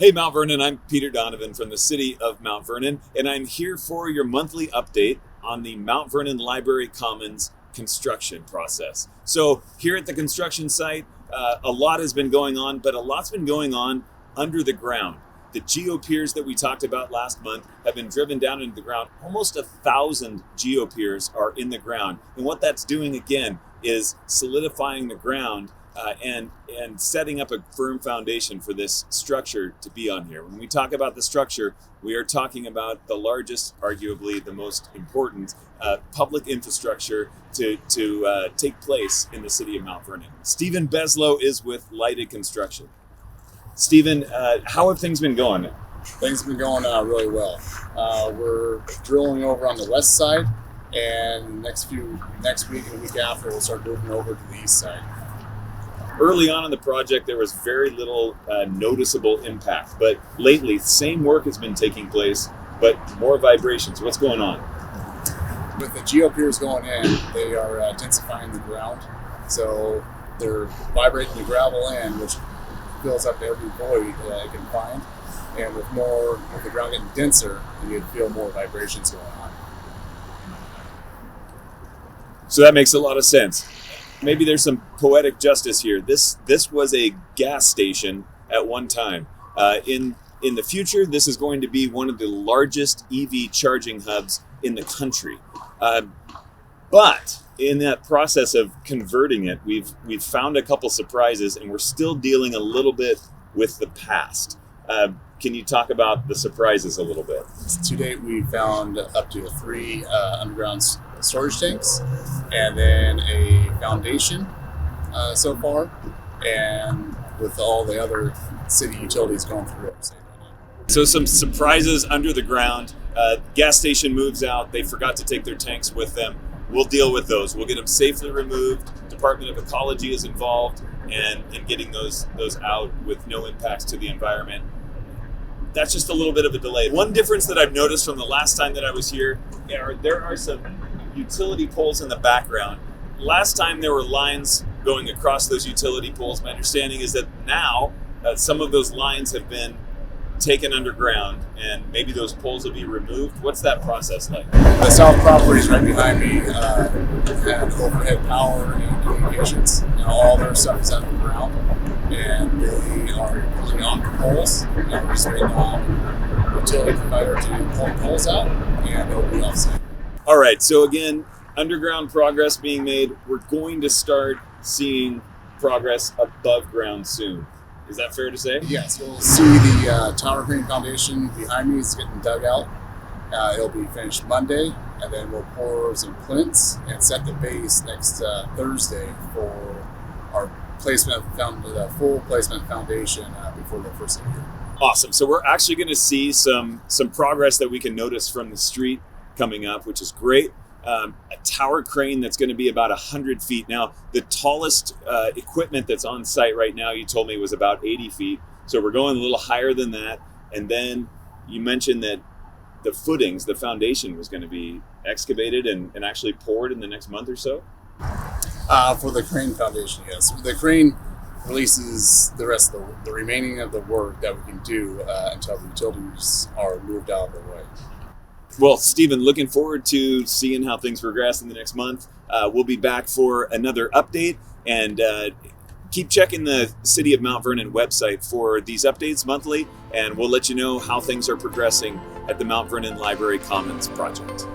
Hey Mount Vernon, I'm Peter Donovan from the city of Mount Vernon, and I'm here for your monthly update on the Mount Vernon Library Commons construction process. So here at the construction site, a lot has been going on, but a lot's been going on under the ground. The geopiers that we talked about last month have been driven down into the ground. Almost 1,000 geopiers are in the ground. And what that's doing again is solidifying the ground and setting up a firm foundation for this structure to be on here. When we talk about the structure, we are talking about the largest, arguably the most important public infrastructure to take place in the city of Mount Vernon. Steven Beslow is with Lydig Construction. Steven, how have things been going? Things have been going really well. We're drilling over on the west side, and next week and the week after, we'll start moving over to the east side. Early on in the project, there was very little noticeable impact, but lately, same work has been taking place, but more vibrations. What's going on? With the geopiers going in, they are densifying the ground, so they're vibrating the gravel in, which fills up every void that it can find. And with the ground getting denser, you'd feel more vibrations going on. So that makes a lot of sense. Maybe there's some poetic justice here. This was a gas station at one time. In the future, this is going to be one of the largest EV charging hubs in the country. But in that process of converting it, we've found a couple surprises, and we're still dealing a little bit with the past. Can you talk about the surprises a little bit? To date, we found up to 3 underground storage tanks, and then a foundation so far, and with all the other city utilities going through it. So some surprises under the ground. Gas station moves out. They forgot to take their tanks with them. We'll deal with those. We'll get them safely removed. Department of Ecology is involved in getting those out with no impacts to the environment. That's just a little bit of a delay. One difference that I've noticed from the last time that I was here, there are some utility poles in the background. Last time there were lines going across those utility poles. My understanding is that now some of those lines have been taken underground, and maybe those poles will be removed. What's that process like? The south property is right behind me, and overhead power and communications. All their stuff is underground, and they are pulling on the poles. We're just waiting on the utility provider to pull the poles out, and they'll be offset. All right, so again, underground progress being made. We're going to start seeing progress above ground soon. Is that fair to say? Yes, we'll see the tower crane foundation behind me is getting dug out. It'll be finished Monday, and then we'll pour some plinths and set the base next Thursday for our full placement foundation before the first of the year. Awesome. So we're actually going to see some progress that we can notice from the street coming up, which is great. A tower crane that's going to be about 100 feet. Now, the tallest equipment that's on site right now, you told me, was about 80 feet. So we're going a little higher than that. And then you mentioned that the footings, the foundation, was going to be excavated and actually poured in the next month or so? For the crane foundation, yes. The crane releases the remaining of the work that we can do until the utilities are moved out of the way. Well, Steven, looking forward to seeing how things progress in the next month. We'll be back for another update, and keep checking the City of Mount Vernon website for these updates monthly, and we'll let you know how things are progressing at the Mount Vernon Library Commons project.